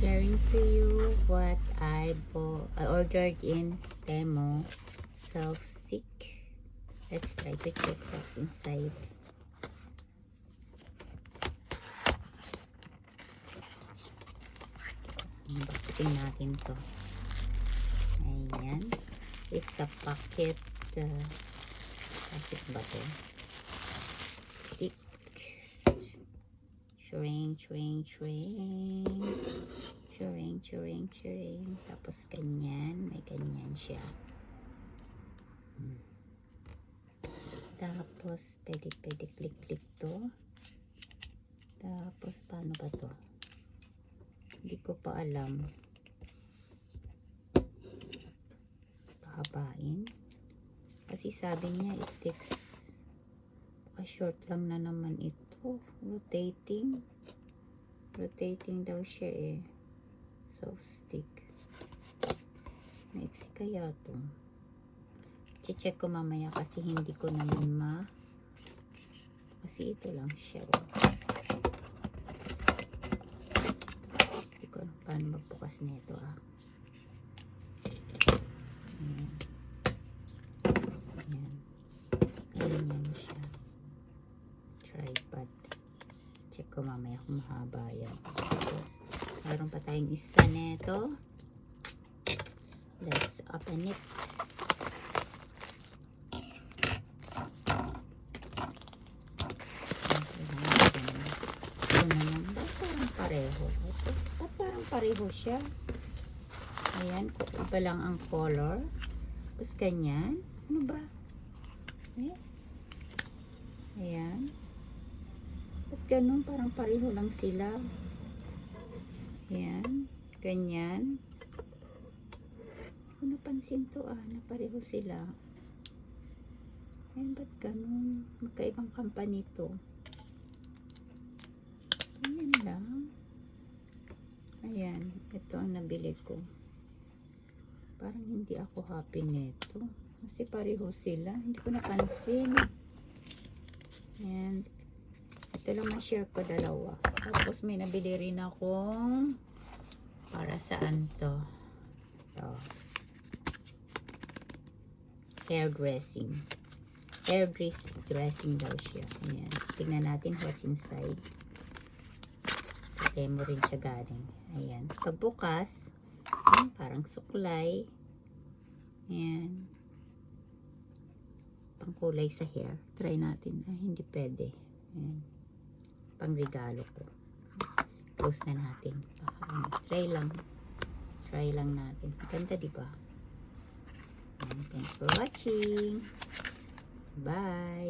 sharing to you what I ordered in Temu self stick. Let's try to check what's inside. Bakitin natin to. Ayan. It's a pocket. Pocket ba to? Stick. Shrink. Tapos ganyan. May ganyan siya. Tapos pwede click to. Tapos paano ba to? Hindi ko pa alam. Pahabain. Kasi sabi niya it takes short lang na naman ito. Rotating daw siya eh. Soft stick. Next kaya to. Check ko mamaya kasi hindi ko naman kasi ito lang siya. Hindi ko alam paano magbukas nito ah. Ganyan siya. Tripod. Check ko mamaya kung mahaba yan. Tapos, mayroon pa tayong isa nito. Let's open it. Ito naman. Parang pareho. Parang pareho siya. Ayan. Iba lang ang color. Tapos ganyan. Ano ba? Ayan. At ganun, parang pareho lang sila. Ayan. Ganyan. Kung napansin to na pareho sila. Ayan, ba't ganun? Magkaibang company to. Ayan lang. Ayan. Ito ang nabili ko. Parang hindi ako happy nito. Kasi pareho sila. Hindi ko napansin. And ito lang ma-share ko dalawa. Tapos may nabili rin akong para saan to? Ito. Hair dressing daw siya. Ayan. Tingnan natin what's inside. Sa Temu rin siya galing. Ayan. Pagbukas, parang suklay. Ayan. Pangkulay sa hair. Try natin. Hindi pwede. Ayan. Pangregalo ko. Close na natin. Try lang natin. Ganda, diba? Thanks for watching. Bye.